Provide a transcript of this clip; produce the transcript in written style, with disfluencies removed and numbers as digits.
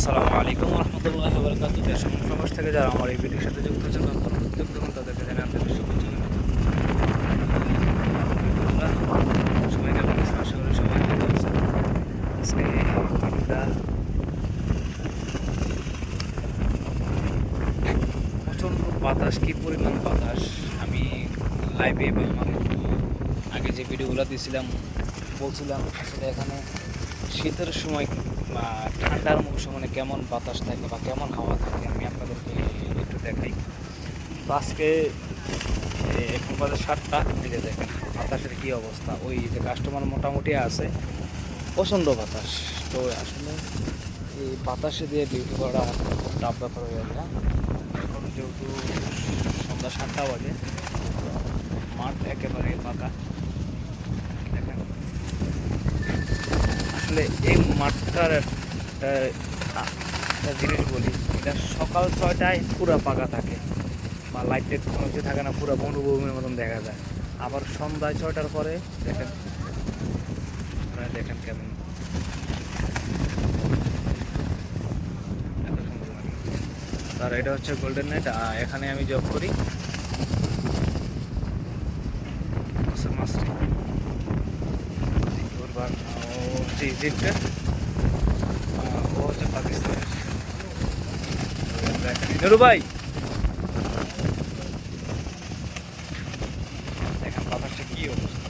আসসালামু আলাইকুম রহমতুল্লাহি ওয়া বারাকাতুহু। দেশ এবং প্রবাস থেকে যারা আমার এই ভিডিওর সাথে যুক্ত আছেন তাদেরকে জানাই আন্তরিক শুভেচ্ছা। সবাই কেমন আছেন? আশা করি সবাই ভালো আছেন। আজকে ভিডিওটা প্রচণ্ড বাতাস, কী পরিমাণ বাতাস! আমি লাইভে বা আমার আগে যে ভিডিওগুলো দিয়েছিলাম বলছিলাম আসলে এখানে শীতের সময় বা ঠান্ডার মৌসুমে কেমন বাতাস থাকে বা কেমন হাওয়া থাকে আমি আপনাদেরকে একটু দেখাই। তো আজকে এখন বাজে 7টা, এই যে দেখেন বাতাসের কী অবস্থা। ওই যে কাস্টমার মোটামুটি আছে, প্রচণ্ড বাতাস। তো আসলে এই বাতাসে দিয়ে ডিউটি করা টাফ ব্যাপার হয়ে যায়। এখন যেহেতু সন্ধ্যা 7টা বাজে, মাঠ একেবারে ফাঁকা। দেখেন আসলে এই মাঠটার একটা জিনিস বলি, এটা সকাল 6টায় পুরো ফাঁকা থাকে বা লাইটের কোনো কিছু থাকে না, পুরো বনভূমির মতন দেখা যায়। আবার সন্ধ্যায় 6টার পরে দেখেন, দেখেন কেমন এত সুন্দর লাগে। আর এটা হচ্ছে গোল্ডেন নাইট, এখানে আমি জব করি মাস্টার ইজিপ্টের, ও হচ্ছে পাকিস্তানের। নুরু ভাই দেখেন বাতাসটা কী অবস্থা।